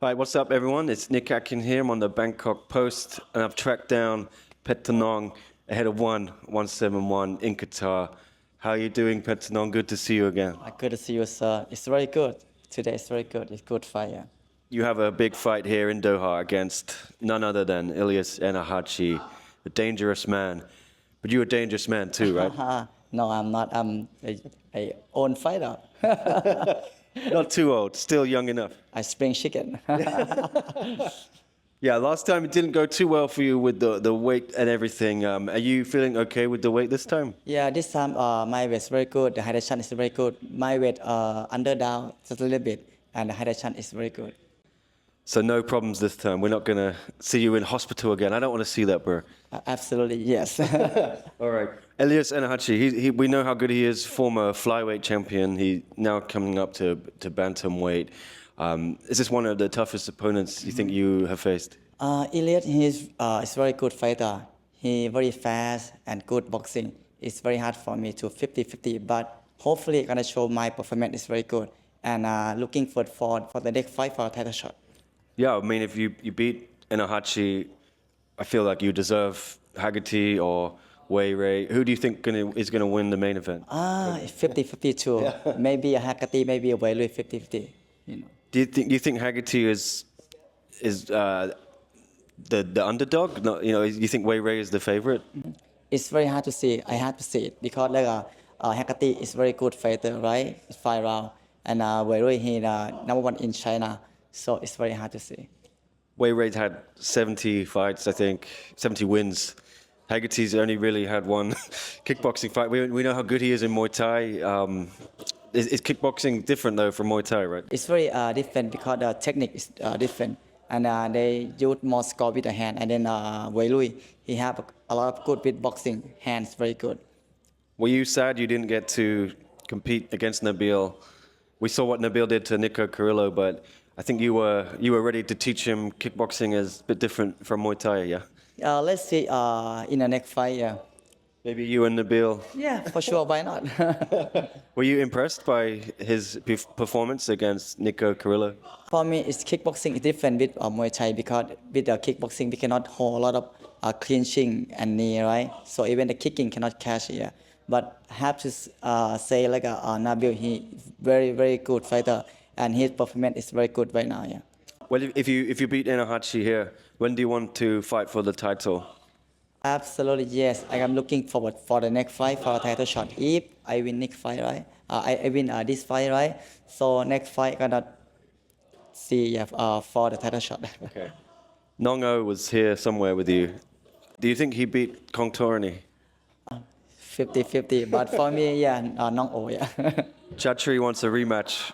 Hi, what's up, everyone? It's Nick Atkin here. I'm on the Bangkok Post, and I've tracked down Petchtanong ahead of 171 in Qatar. How are you doing, Petchtanong? Good to see you again. Good to see you, sir. It's very good. Today is very good. It's good fight. Yeah. You have a big fight here in Doha against none other than Ilias Ennahachi, the dangerous man. But you're a dangerous man too, right? No, I'm not. I'm a own fighter. Not too old, still young enough. I spring chicken. Yeah, last time it didn't go too well for you with the weight and everything. Are you feeling okay with the weight this time? Yeah, this time my weight is very good. The hydration is very good. My weight under down just a little bit, and the hydration is very good. So no problems this time. We're not going to see you in hospital again. I don't want to see that, bro. Absolutely, yes. All right. Ilias Ennahachi, we know how good he is, former flyweight champion. He now coming up to Bantamweight. Is this one of the toughest opponents you think you have faced? Ilias is very good fighter. He very fast and good boxing. It's very hard for me to 50-50, but hopefully I'm going to show my performance is very good. And looking for the next fight for a title shot. Yeah, I mean, if you beat Ennahachi, I feel like you deserve Haggerty or Wei Ray. Who do you think is going to win the main event? 50-50 too. Yeah. Maybe a Haggerty, maybe a Wei Ray 50-50. You know. Do you think Haggerty is the underdog? No, you think Wei Ray is the favorite? It's very hard to see. I have to see it because Haggerty is very good fighter, right? It's 5 rounds, and Wei Ray he number 1 in China, so it's very hard to see. Wei Ray's had 70 fights, I think, 70 wins. Haggerty's only really had one kickboxing fight. We know how good he is in Muay Thai. Is kickboxing different though from Muay Thai, right? It's very different because the technique is different, and they use more score with the hand. And then Wei Lui, he have a lot of good with boxing hands, very good. Were you sad you didn't get to compete against Nabil? We saw what Nabil did to Nico Carrillo, but I think you were ready to teach him kickboxing is a bit different from Muay Thai, yeah? Let's see in the next fight, yeah. Maybe you and Nabil. Yeah, for sure. Why not? Were you impressed by his performance against Nico Carrillo? For me, it's kickboxing is different with Muay Thai because with kickboxing we cannot hold a lot of clinching and knee, right? So even the kicking cannot catch here. But I have to say like Nabil, he very very good fighter and his performance is very good right now. Yeah. Well, if you beat Ennahachi here, when do you want to fight for the title? Absolutely, yes. I am looking forward for the next fight for a title shot. If I win next fight, right? I win this fight, right? So next fight, gonna see for the title shot. Okay. Nongo was here somewhere with you. Do you think he beat Kong Torani? 50-50, but for me, yeah, Nong O, yeah. Chatri wants a rematch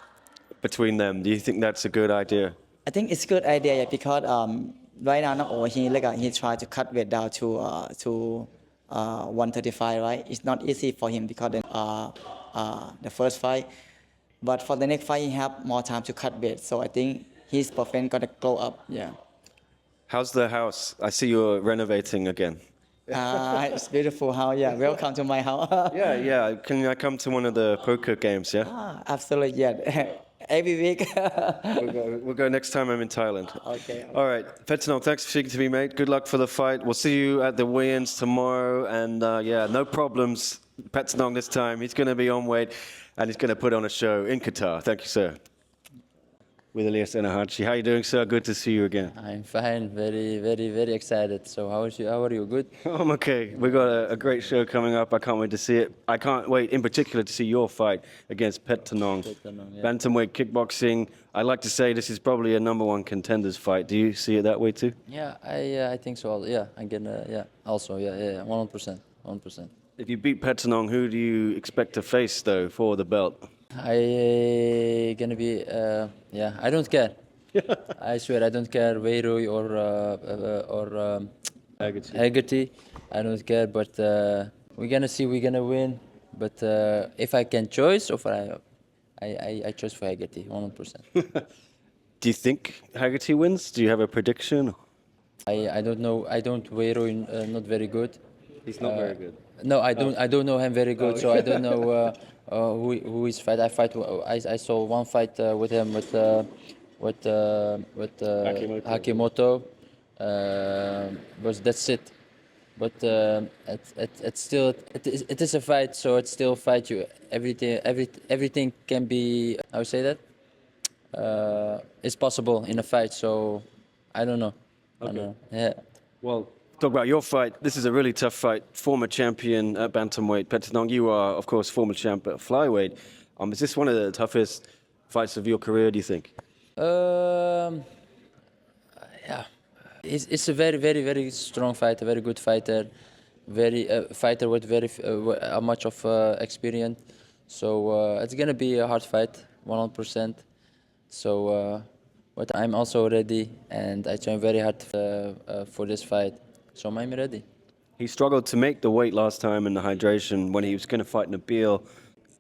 between them. Do you think that's a good idea? I think it's a good idea, yeah, because right now, Nong O, he tried to cut weight down to 135, right? It's not easy for him because the first fight. But for the next fight, he have more time to cut weight. So I think his performance gonna go up, yeah. How's the house? I see you're renovating again. It's beautiful house, yeah. Welcome to my house. Yeah. Can I come to one of the poker games, yeah? Absolutely, yeah. Every week. We'll go next time I'm in Thailand. Okay. All right. Petchtanong, thanks for speaking to me, mate. Good luck for the fight. We'll see you at the weigh-ins tomorrow. And no problems. Petchtanong this time. He's going to be on weight and he's going to put on a show in Qatar. Thank you, sir. With Ilias Ennahachi. How are you doing, sir? Good to see you again. I'm fine. Very, very, very excited. So how are you? Good? I'm okay. We've got a great show coming up. I can't wait to see it. I can't wait, in particular, to see your fight against Petchtanong. Yeah. Bantamweight kickboxing. I like to say this is probably a number 1 contenders fight. Do you see it that way too? Yeah, I think so. Yeah, I'm gonna. Yeah, also. Yeah, 100%. If you beat Petchtanong, who do you expect to face though for the belt? I gonna be. I don't care. I swear, I don't care. Weirui or Haggerty. I don't care. But we're gonna see. We're gonna win. But if I can choose, I choose for Haggerty, 100%. Do you think Haggerty wins? Do you have a prediction? I don't know. I don't. Weirui not very good. He's not very good. No, I don't know him very good, so I don't know who is fight. I saw one fight with him with Hakimoto. But that's it. But it is a fight, so it's still fight. You everything can be. How you say that? It's possible in a fight. So I don't know. I don't know. Yeah. Well, talk about your fight. This is a really tough fight. Former champion at Bantamweight, Petchtanong. You are, of course, former champ at flyweight. Is this one of the toughest fights of your career, do you think? Yeah. It's a very, very, very strong fighter, very good fighter, very fighter with very much of experience. So it's gonna be a hard fight, 100%. So, but I'm also ready, and I train very hard for this fight. So I'm ready. He struggled to make the weight last time in the hydration when he was going to fight Nabil.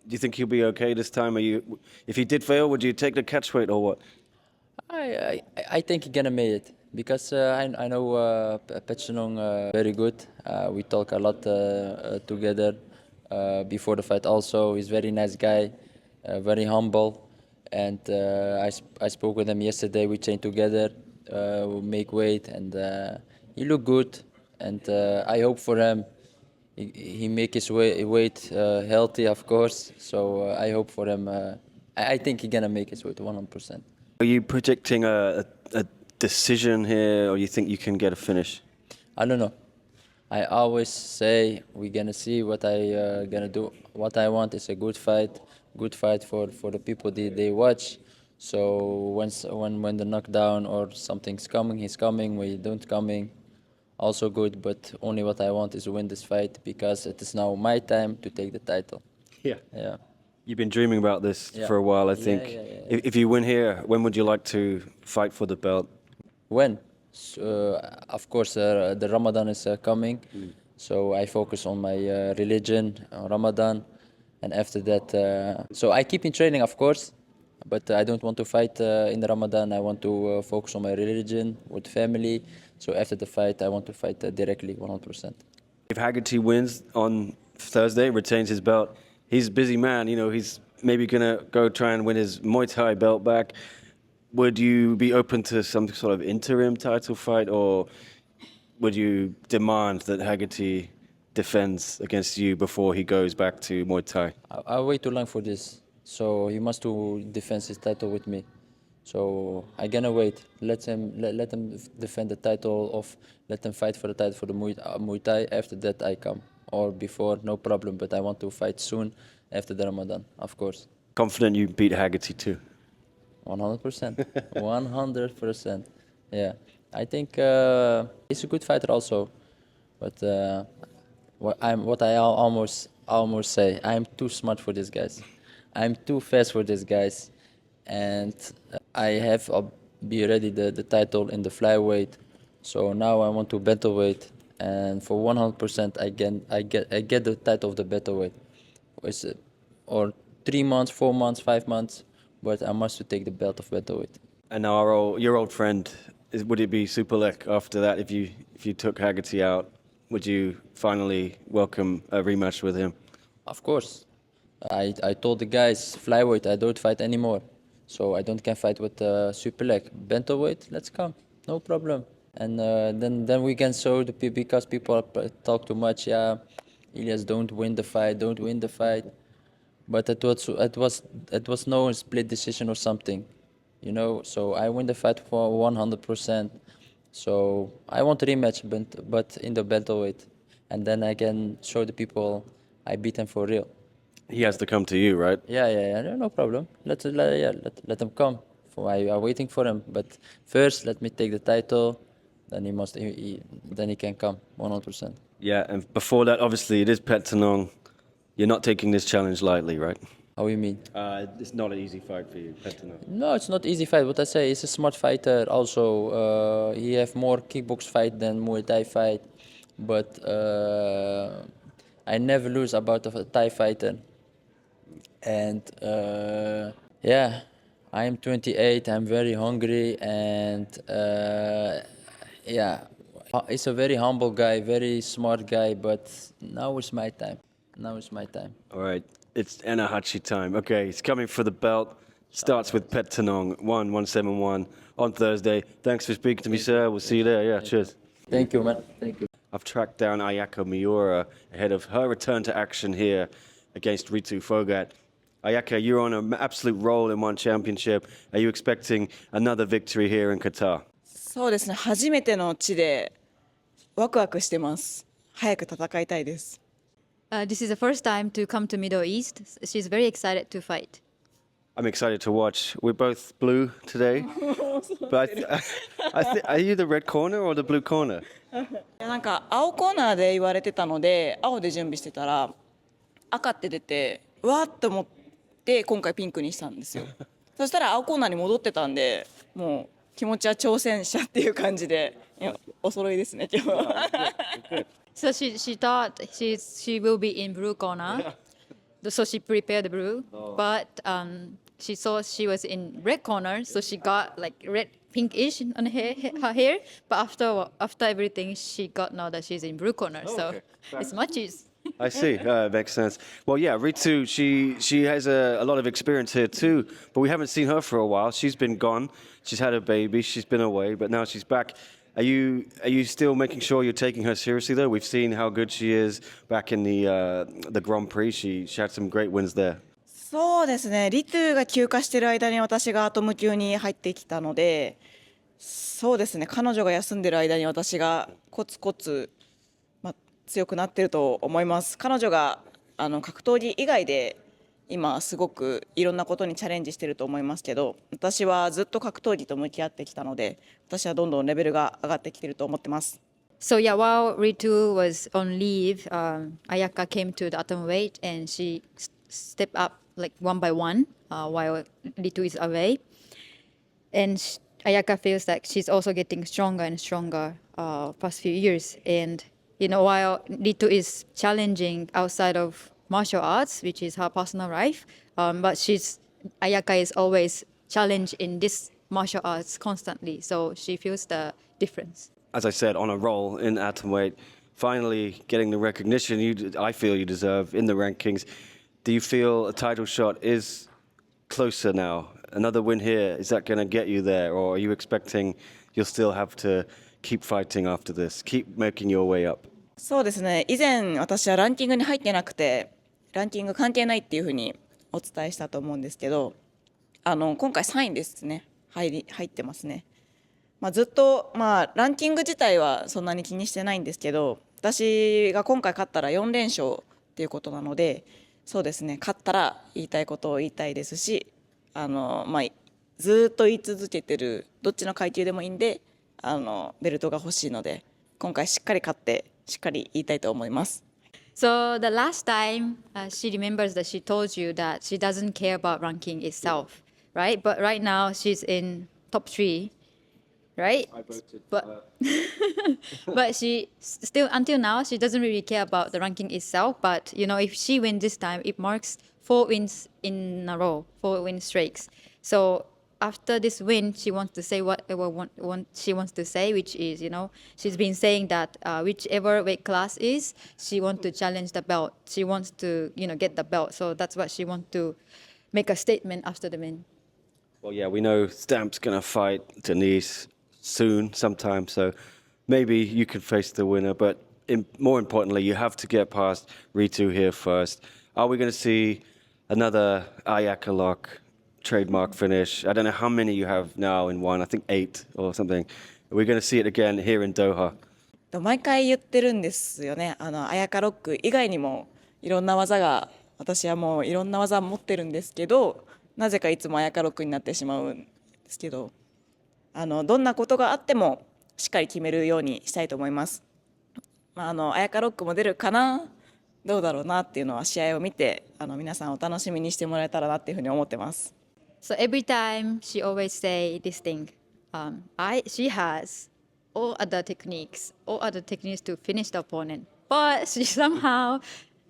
Do you think he'll be okay this time? If he did fail, would you take the catch weight or what? I think he's gonna make it because I know Petchtanong very good. We talk a lot together before the fight. Also, he's a very nice guy, very humble, and I spoke with him yesterday. We trained together, we make weight, and he looked good. And I hope for him. He make his weight healthy, of course. So I hope for him. I think he's gonna make his weight 100%. Are you predicting a decision here, or you think you can get a finish? I don't know. I always say we're gonna see what I gonna do. What I want is a good fight for the people they watch. So when the knockdown or something's coming, he's coming. When he don't coming, also good. But only what I want is to win this fight because it is now my time to take the title. Yeah. Yeah. You've been dreaming about this Yeah. for a while, I think. Yeah. If you win here, when would you like to fight for the belt? When? Of course, the Ramadan is coming, so I focus on my religion, on Ramadan, and after that, so I keep in training, of course, but I don't want to fight in the Ramadan. I want to focus on my religion with family. So after the fight, I want to fight directly, 100%. If Haggerty wins on Thursday, retains his belt, he's a busy man. You know, he's maybe gonna go try and win his Muay Thai belt back. Would you be open to some sort of interim title fight, or would you demand that Haggerty defends against you before he goes back to Muay Thai? I wait too long for this, so he must to defend his title with me. So I gonna wait. Let him defend the title let him fight for the title for the Muay Thai. After that I come, or before, no problem. But I want to fight soon after the Ramadan, of course. Confident you beat Haggerty too? 100%. 100%. Yeah. I think he's a good fighter also. But what I almost say, I'm too smart for these guys. I'm too fast for these guys. And I have be ready the title in the flyweight. So now I want to bantamweight, and for 100% I get the title of the bantamweight. Or 3 months, 4 months, 5 months. But I must take the belt of bantamweight. And now your old friend, would it be Superlek after that? If you took Haggerty out, would you finally welcome a rematch with him? Of course. I told the guys, flyweight, I don't fight anymore. So I don't can fight with Superlek. Bantamweight, let's come, no problem. And then we can show the people, because people talk too much. Yeah, Ilias don't win the fight. But it was no split decision or something, you know. So I win the fight for 100%. So I want a rematch, but in the bantamweight, and then I can show the people I beat him for real. He has to come to you, right? Yeah, no problem. Let him come. I are waiting for him. But first, let me take the title. Then then he can come 100%. Yeah, and before that, obviously, it is Petchtanong. You're not taking this challenge lightly, right? How you mean? It's not an easy fight for you, Petchtanong. No, it's not easy fight. What I say, he's a smart fighter. Also, he have more kickbox fight than Muay Thai fight. But I never lose about a Thai fighter. And yeah, I'm 28. I'm very hungry, and yeah, he's a very humble guy, very smart guy. But now is my time. All right, it's Ennahachi time. Okay, he's coming for the belt. starts with Petchtanong 171 on Thursday. Thanks for speaking to me, sir. We'll see you there. Yeah, cheers. Thank you, man. Thank you. I've tracked down Ayaka Miura ahead of her return to action here against Ritu Phogat. Ayaka, you're on an absolute roll in one championship. Are you expecting another victory here in Qatar? そうですね、初めての地でワクワクしてます。早く戦いたいです。This is the first time to come to Middle East. She's very excited to fight. I'm excited to watch. We're both blue today. But are you the red corner or the blue corner? なんか青コーナーで言われてたので、青で準備してたら赤って出て、うわーっと思って今回ピンクにしたんですよ。そしたら青コーナーに戻ってたんで、もう気持ちは挑戦者っていう感じで、いやお揃いですね今日は。So she thought she will be in blue corner. So she prepared the blue, but she saw she was in red corner, so she got like red pinkish on her hair. But after everything, she got now that she's in blue corner. So it's much easier. I see. Makes sense. Well, yeah, Ritu, she has a lot of experience here too, but we haven't seen her for a while. She's been gone. She's had a baby. She's been away, but now she's back. Are you still making sure you're taking her seriously though? We've seen how good she is back in the Grand Prix. She had some great wins there. そうですね、リトゥが休暇してる間に私がアトム級に入ってきたので、そうですね、彼女が休んでる間に私がコツコツ、強くなってると思います。彼女が格闘技以外で今すごくいろんなことにチャレンジしてると思いますけど、私はずっと格闘技と向き合ってきたので、私はどんどんレベルが上がってきてると思ってます。So yeah, while Ritu was on leave, Ayaka came to the Bantamweight and she stepped up like one by one while Ritu is away. And Ayaka feels like she's also getting stronger and stronger past few years. And you know, while Ritu is challenging outside of martial arts, which is her personal life, but Ayaka is always challenged in this martial arts constantly. So she feels the difference. As I said, on a roll in atomweight, finally getting the recognition I feel you deserve in the rankings. Do you feel a title shot is closer now? Another win here, is that going to get you there? Or are you expecting you'll still have to keep fighting after this, keep making your way up? そうですね、以前私はランキングに入ってなくて、ランキング関係ないっていうふうにお伝えしたと思うんですけど、今回3位ですね、入ってますね。ずっと、ランキング自体はそんなに気にしてないんですけど、私が今回勝ったら4連勝っていうことなので、そうですね、勝ったら言いたいことを言いたいですし、ずっと言い続けてるどっちの階級でもいいんで、ベルトが欲しいので、今回しっかり勝ってしっかり言いたいと思います。So the last time she remembers that she told you that she doesn't care about ranking itself, right? But right now she's in top 3, right? I voted but she still, until now, she doesn't really care about the ranking itself. But you know, if she wins this time, it marks 4 wins in a row, 4 win streaks. So after this win, she wants to say what she wants to say, which is, you know, she's been saying that whichever weight class is, she wants to challenge the belt. She wants to, you know, get the belt. So that's what she wants to make a statement after the win. Well, yeah, we know Stamp's going to fight Denise soon, sometime. So maybe you could face the winner. But more importantly, you have to get past Ritu here first. Are we going to see another Ayaka lock? Trademark finish. I don't know how many you have now in one. I think 8 or something. We're going to see it again here in Doha. 毎回言ってるんですよね。アヤカロック以外にもいろんな技が、私はもういろんな技を持ってるんですけど、なぜかいつもアヤカロックになってしまうんですけど、どんなことがあってもしっかり決めるようにしたいと思います。アヤカロックも出るかな、どうだろうなっていうのは試合を見て、皆さんお楽しみにしてもらえたらなっていうふうに思ってます。So every time she always say this thing, she has all other techniques to finish the opponent, but she somehow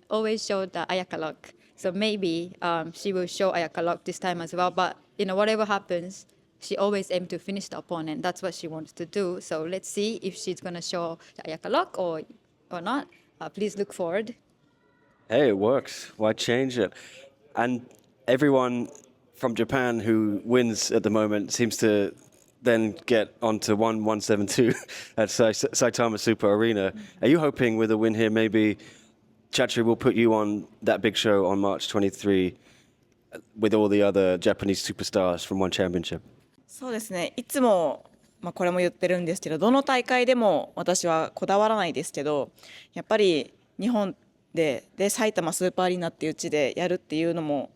always showed the Ayaka lock. So maybe she will show Ayaka lock this time as well. But you know, whatever happens, she always aims to finish the opponent. That's what she wants to do. So let's see if she's gonna show the Ayaka lock or not. Please look forward. Hey, it works. Why change it? And everyone from Japan who wins at the moment seems to then get onto 172 at Saitama Super Arena. Are you hoping with a win here maybe Chachi will put you on that big show on March 23 with all the other Japanese superstars from One Championship? そうですね。いつも、これも言ってるんですけど、どの大会でも私はこだわらないですけど、やっぱり日本で埼玉スーパーアリーナっていう地でやるっていうのも、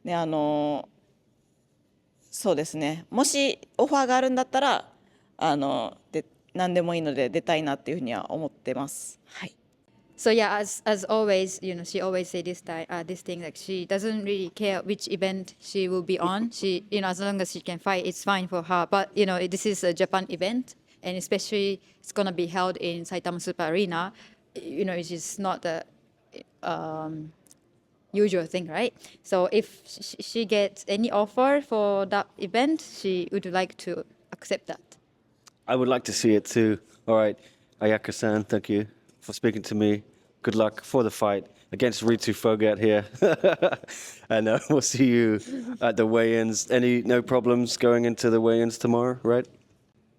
ね、そうですね。もしオファーがあるんだったら、何でもいいので出たいなっていうふうには思ってます。はい。So yeah, as always, she always say this thing like she doesn't really care which event she will be on. She, as long as she can fight, it's fine for her. But this is a Japan event, and especially it's gonna be held in Saitama Super Arena. Which is not the usual thing, right? So if she gets any offer for that event, she would like to accept that. I would like to see it too. All right, Ayaka-san, thank you for speaking to me. Good luck for the fight against Ritu Phogat here. And we'll see you at the weigh-ins. No problems going into the weigh-ins tomorrow, right?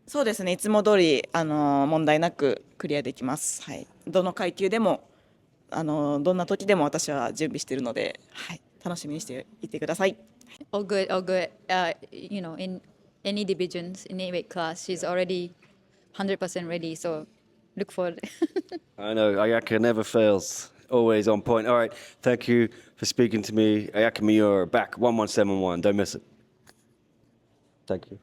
そうですね。いつも通り問題なくクリアできます。はい。どの階級でもどんな時でも私は準備しているので、はい、楽しみにしていてください。All good, all good. In any divisions, in any weight class, she's already 100% ready. So look forward. I know, Ayaka never fails. Always on point. All right, thank you for speaking to me. Ayaka Miura, back 1171. Don't miss it. Thank you.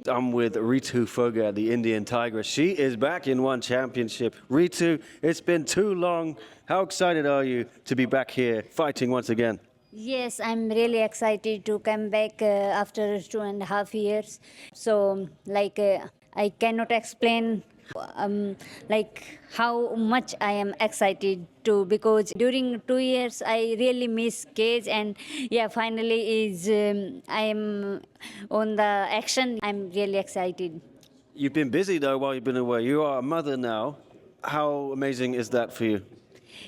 I'm with Ritu Phogat, the Indian Tigress. She is back in One Championship. Ritu, it's been too long. How excited are you to be back here fighting once again? Yes, I'm really excited to come back after 2.5 years. So, I cannot explain how much I am excited to, because during 2 years I really miss cage, and finally I am on the action. I'm really excited. You've been busy though while you've been away. You are a mother now. How amazing is that for you?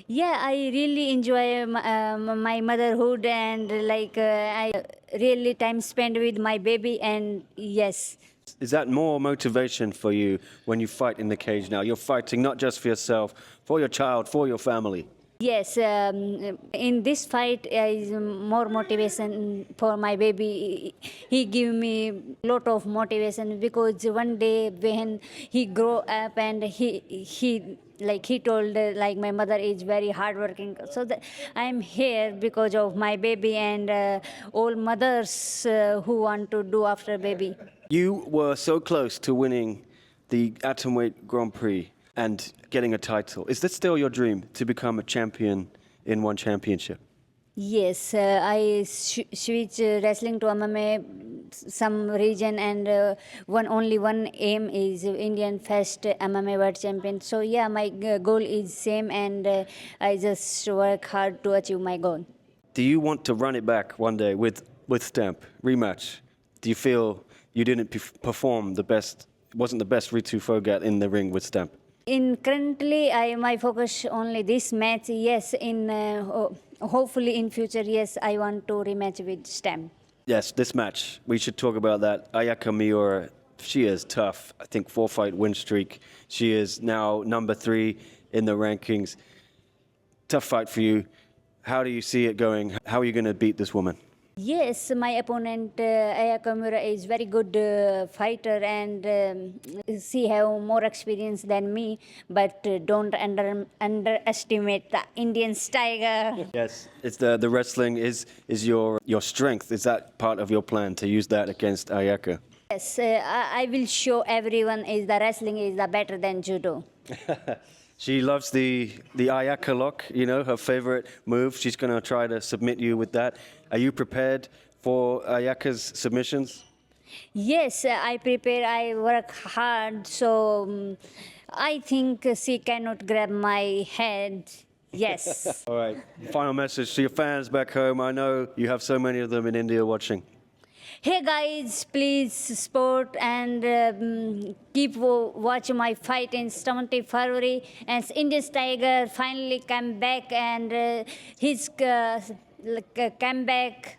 Yeah, I really enjoy my motherhood, and I really time spent with my baby, and yes. Is that more motivation for you when you fight in the cage now? You're fighting not just for yourself, for your child, for your family. Yes, in this fight is more motivation for my baby. He give me lot of motivation, because one day when he grow up and he told my mother is very hardworking, so that I'm here because of my baby and all mothers who want to do after baby. You were so close to winning the Atomweight Grand Prix and getting a title. Is this still your dream, to become a champion in One Championship? Yes, I switch wrestling to MMA some region, and only one aim is Indian first MMA world champion. So yeah, my goal is same, and I just work hard to achieve my goal. Do you want to run it back one day with Stamp, rematch? Do you feel you didn't perform the best, wasn't the best Ritu Phogat in the ring with Stamp? Currently, my focus only this match. Yes, hopefully in future, yes, I want to rematch with Stamp. Yes, this match, we should talk about that. Ayaka Miura, she is tough. I think 4-fight win streak. She is now number 3 in the rankings. Tough fight for you. How do you see it going? How are you going to beat this woman? Yes, my opponent Ayaka Miura is very good fighter, and she have more experience than me. But don't underestimate the Indian tiger. Yes, it's the wrestling is your strength. Is that part of your plan to use that against Ayaka? Yes, I will show everyone is the wrestling is the better than judo. She loves the Ayaka lock, her favorite move. She's going to try to submit you with that. Are you prepared for Ayaka's submissions? Yes, I prepare. I work hard. So I think she cannot grab my head. Yes. All right. Final message to your fans back home. I know you have so many of them in India watching. Hey guys, please support and keep watch my fight in 70 February. And Indian Tiger finally come back, and his comeback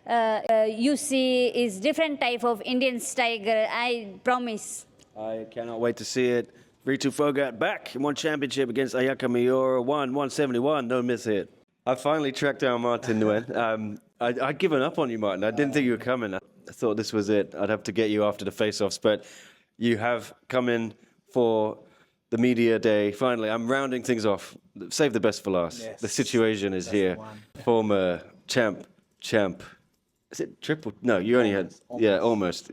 you see is different type of Indian tiger. I promise. I cannot wait to see it. Ritu Phogat back in one championship against Ayaka Miura, 171, no miss hit. I finally tracked down Martin Nguyen. I'd given up on you, Martin. I didn't think you were coming. I thought this was it. I'd have to get you after the face-offs, but you have come in for the media day. Finally, I'm rounding things off. Save the best for last. Yes. The situation is here. Former champ. Is it triple? No, you only had, almost.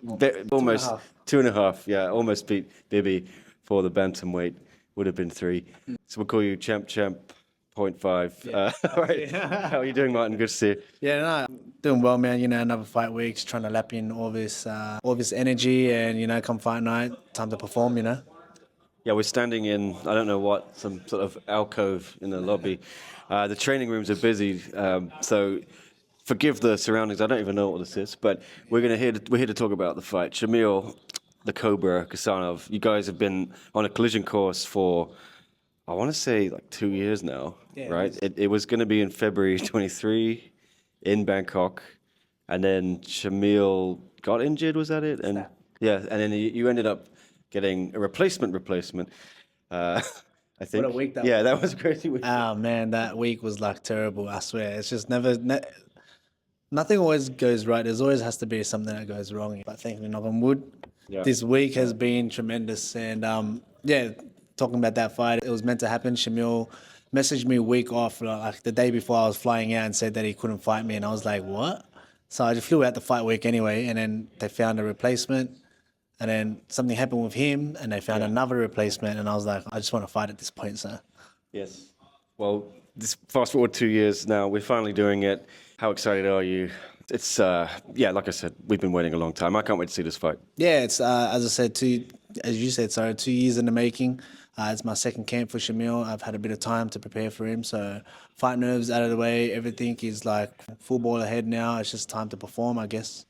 Almost 2.5. Yeah, almost beat Bibi for the Bantamweight. Would have been 3. So we'll call you champ 0.5. Right. How are you doing, Martin? Good to see you. Yeah, no, doing well, man. You know, another fight week, just trying to lap in all this energy, and you know, come fight night, time to perform. You know. Yeah, we're standing in, I don't know what, some sort of alcove in the lobby. The training rooms are busy, so forgive the surroundings. I don't even know what this is, but we're here to talk about the fight. Shamil, the Cobra, Kasanov, you guys have been on a collision course for, I want to say, like 2 years now, right? It was going to be in February 23 in Bangkok, and then Shamil got injured, was that it? And yeah, and then you ended up getting a replacement. I think. What a week that was. was. That was a crazy week. Oh man, that week was like terrible. I swear, it's just nothing always goes right. There's always has to be something that goes wrong. But thankfully, knock on wood, this week has been tremendous. And talking about that fight, it was meant to happen. Shamil messaged me a week off, like the day before I was flying out, and said that he couldn't fight me, and I was like, what? So I just flew out the fight week anyway, and then they found a replacement. And then something happened with him, and they found another replacement, and I was like, I just want to fight at this point, so. Yes. Well, this fast forward 2 years now, we're finally doing it. How excited are you? It's, like I said, we've been waiting a long time. I can't wait to see this fight. Yeah, it's, as I said, 2 years in the making. It's my second camp for Shamil. I've had a bit of time to prepare for him, so fight nerves out of the way. Everything is like full ball ahead now. It's just time to perform, I guess.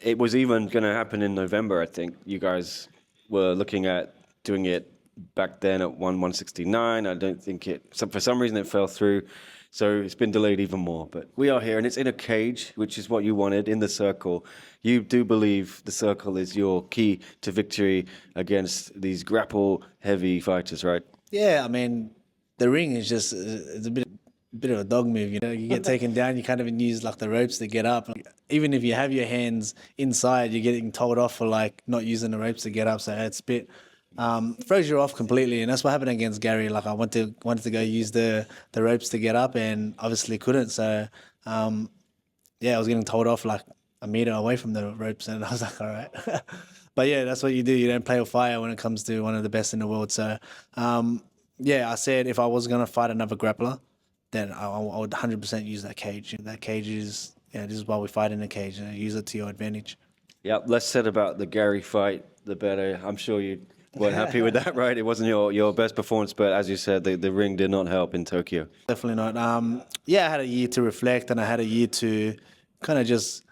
It was even going to happen in November, I think. You guys were looking at doing it back then at 169. I don't think for some reason it fell through. So it's been delayed even more. But we are here, and it's in a cage, which is what you wanted, in the circle. You do believe the circle is your key to victory against these grapple-heavy fighters, right? Yeah, I mean, the ring is just, it's a bit of a dog move, you know. You get taken down, you can't even use like the ropes to get up. Even if you have your hands inside, you're getting told off for like not using the ropes to get up. So it's a bit throws you off completely, and that's what happened against Gary. Like I wanted to go use the ropes to get up, and obviously couldn't. So I was getting told off like a meter away from the ropes, and I was like, all right. But yeah, that's what you do. You don't play with fire when it comes to one of the best in the world. So I said if I was gonna fight another grappler, then I would 100% use that cage. That cage is, this is why we fight in a cage, and use it to your advantage. Yeah, less said about the Gary fight, the better. I'm sure you weren't happy with that, right? It wasn't your best performance, but as you said, the ring did not help in Tokyo. Definitely not. I had a year to reflect, and I had a year to kind of just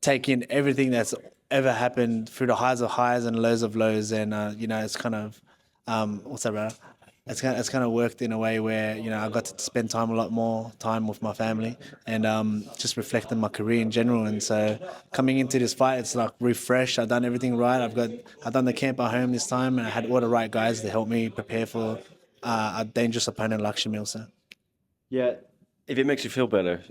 take in everything that's ever happened through the highs of highs and lows of lows, and it's kind of what's that, brother? It's kind of worked in a way where I got to spend a lot more time with my family, and just reflect on my career in general. And so coming into this fight, it's like refreshed. I've done everything right. I've done the camp at home this time, and I had all the right guys to help me prepare for a dangerous opponent like Shamil. So. Yeah, if it makes you feel better,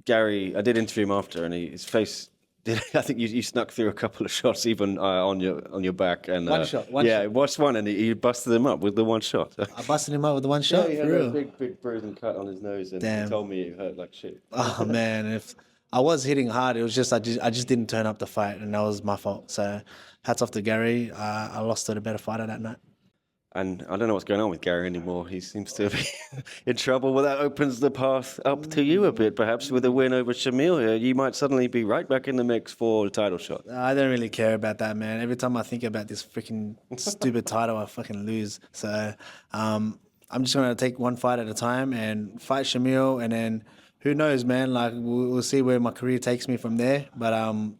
Gary, I did interview him after, and his face. I think you snuck through a couple of shots even on your back, and one shot. It was one, and he busted him up with the one shot. I busted him up with the one shot. Yeah, he had for real. a big bruise and cut on his nose, and he told me it hurt like shit. Oh man, if I was hitting hard, it was just I just didn't turn up the fight, and that was my fault. So hats off to Gary. I lost to the better fighter that night. And I don't know what's going on with Gary anymore. He seems to be in trouble. Well, that opens the path up to you a bit, perhaps, with a win over Shamil here. You might suddenly be right back in the mix for the title shot. I don't really care about that, man. Every time I think about this freaking stupid title, I fucking lose. So I'm just going to take one fight at a time and fight Shamil, and then who knows, man? Like we'll see where my career takes me from there. But I'll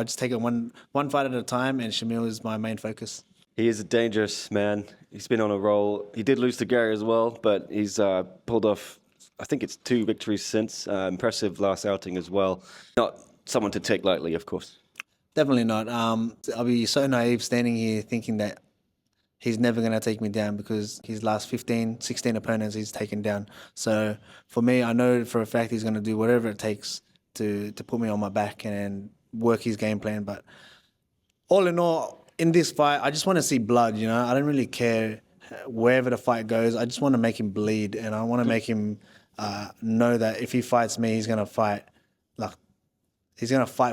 just take it one fight at a time, and Shamil is my main focus. He is a dangerous man. He's been on a roll. He did lose to Gary as well, but he's pulled off I think it's 2 victories since. Impressive last outing as well. Not someone to take lightly, of course. Definitely not. I'll be so naive standing here thinking that he's never going to take me down because his last 15, 16 opponents he's taken down. So for me, I know for a fact he's going to do whatever it takes to put me on my back and work his game plan. But all in all, in this fight, I just want to see blood, you know. I don't really care wherever the fight goes. I just want to make him bleed, and I want to make him know that if he fights me, he's going to fight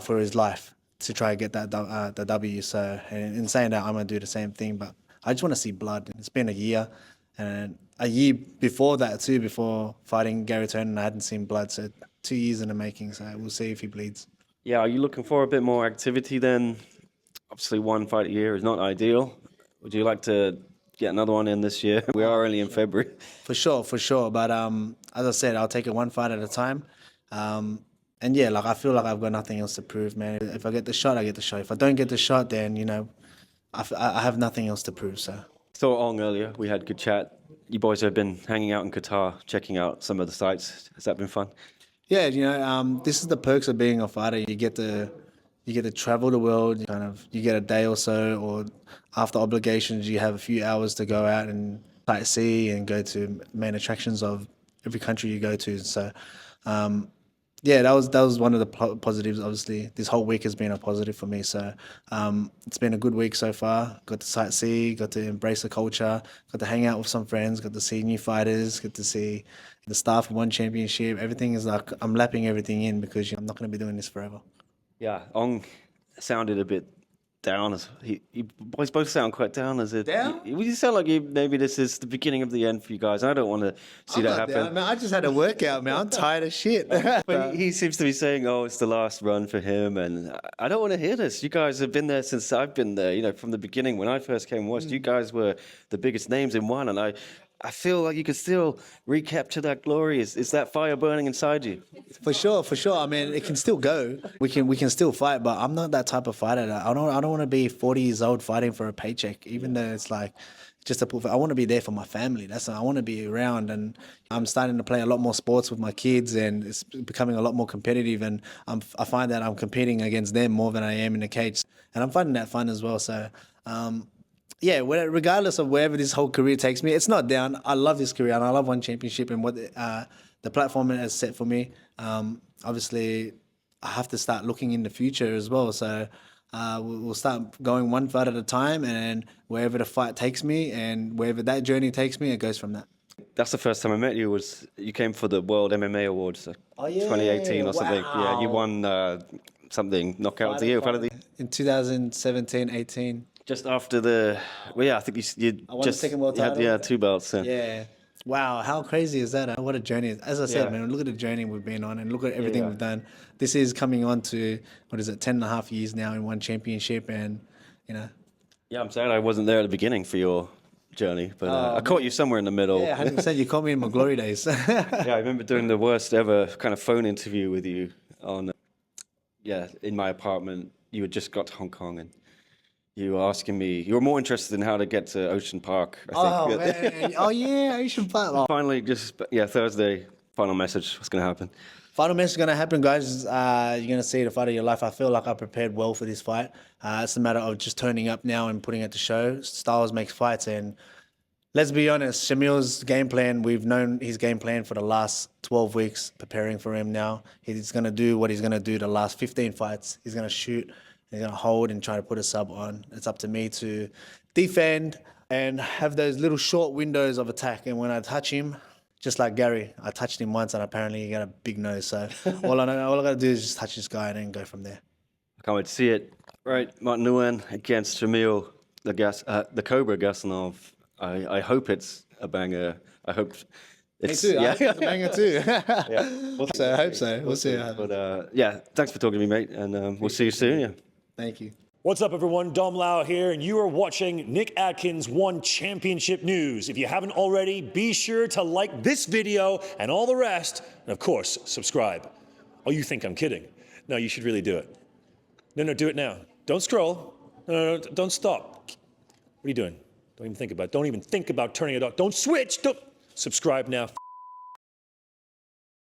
for his life to try to get that the W. So in saying that, I'm going to do the same thing, but I just want to see blood. It's been a year, and a year before that too, before fighting Gary Turner, I hadn't seen blood. So 2 years in the making. So we'll see if he bleeds. Yeah, are you looking for a bit more activity then? Obviously, 1 fight a year is not ideal. Would you like to get another one in this year? We are only in February. For sure. But as I said, I'll take it 1 fight at a time. And yeah, I feel like I've got nothing else to prove, man. If I get the shot, I get the shot. If I don't get the shot, then, you know, I have nothing else to prove, so. Saw Ong earlier. We had good chat. You boys have been hanging out in Qatar, checking out some of the sites. Has that been fun? Yeah, you know, this is the perks of being a fighter. You get to travel the world. You get a day or so, or after obligations, you have a few hours to go out and sightsee and go to main attractions of every country you go to. So, yeah, that was one of the positives. Obviously, this whole week has been a positive for me. So, it's been a good week so far. Got to sightsee, got to embrace the culture, got to hang out with some friends, got to see new fighters, got to see the staff of One Championship. Everything is like I'm lapping everything in because I'm not going to be doing this forever. Yeah, Ong sounded a bit down. You boys both sound quite down. Down? You sound like maybe this is the beginning of the end for you guys. I don't want to see that happen. Down, man. I just had a workout, man. I'm tired of shit. But he seems to be saying, "Oh, it's the last run for him," and I don't want to hear this. You guys have been there since I've been there. You know, from the beginning when I first came and watched, you guys were the biggest names in one, and I feel like you could still recapture that glory. Is that fire burning inside you? For sure. I mean, it can still go. We can still fight, but I'm not that type of fighter. I don't want to be 40 years old fighting for a paycheck, even though it's like just a. I want to be there for my family. I want to be around, and I'm starting to play a lot more sports with my kids, and it's becoming a lot more competitive. And I find that I'm competing against them more than I am in the cage, and I'm finding that fun as well. So. Yeah, regardless of wherever this whole career takes me, it's not down. I love this career and I love One Championship and what the platform it has set for me. Obviously, I have to start looking in the future as well. So we'll start going 1 fight at a time, and wherever the fight takes me and wherever that journey takes me, it goes from that. That's the first time I met you. You came for the World MMA Awards, 2018 or something. Wow. Yeah, you won something, Knockout of the Year. In 2017, 18. Just after I think you I won just the second world title. had 2 belts. Yeah. Wow, how crazy is that? What a journey. As I said, man, look at the journey we've been on and look at everything we've done. This is coming on to, 10.5 years now in One Championship, and, you know. Yeah, I'm sad I wasn't there at the beginning for your journey, but I caught you somewhere in the middle. Yeah, 100%. You caught me in my glory days. Yeah, I remember doing the worst ever kind of phone interview with you on, in my apartment. You had just got to Hong Kong, and you were asking me, you were more interested in how to get to Ocean Park, I think. Oh, man. Oh, yeah, Ocean Park. Oh. Finally, Thursday, final message, what's going to happen? Final message is going to happen, guys. You're going to see the fight of your life. I feel like I prepared well for this fight. It's a matter of just turning up now and putting it to show. Styles makes fights, and let's be honest, Shamil's game plan, we've known his game plan for the last 12 weeks, preparing for him now. He's going to do what he's going to do the last 15 fights. He's going to shoot. He's going to hold and try to put a sub on. It's up to me to defend and have those little short windows of attack. And when I touch him, just like Gary, I touched him once and apparently he got a big nose. So all I got to do is just touch this guy and then go from there. I can't wait to see it. Right, Martin Nguyen against Shamil, the Cobra Gasanov. I hope it's a banger. I hope it's... Me too. Yeah. I think it's a banger too. Yeah. So I hope so. We'll see. But thanks for talking to me, mate. And we'll see you soon. Yeah. Thank you. What's up, everyone? Dom Lau here, and you are watching Nick Atkins One Championship News. If you haven't already, be sure to like this video and all the rest, and of course, subscribe. Oh, you think I'm kidding? No, you should really do it. No, do it now. Don't scroll. No, don't stop. What are you doing? Don't even think about it. Don't even think about turning it off. Don't switch. Don't subscribe now.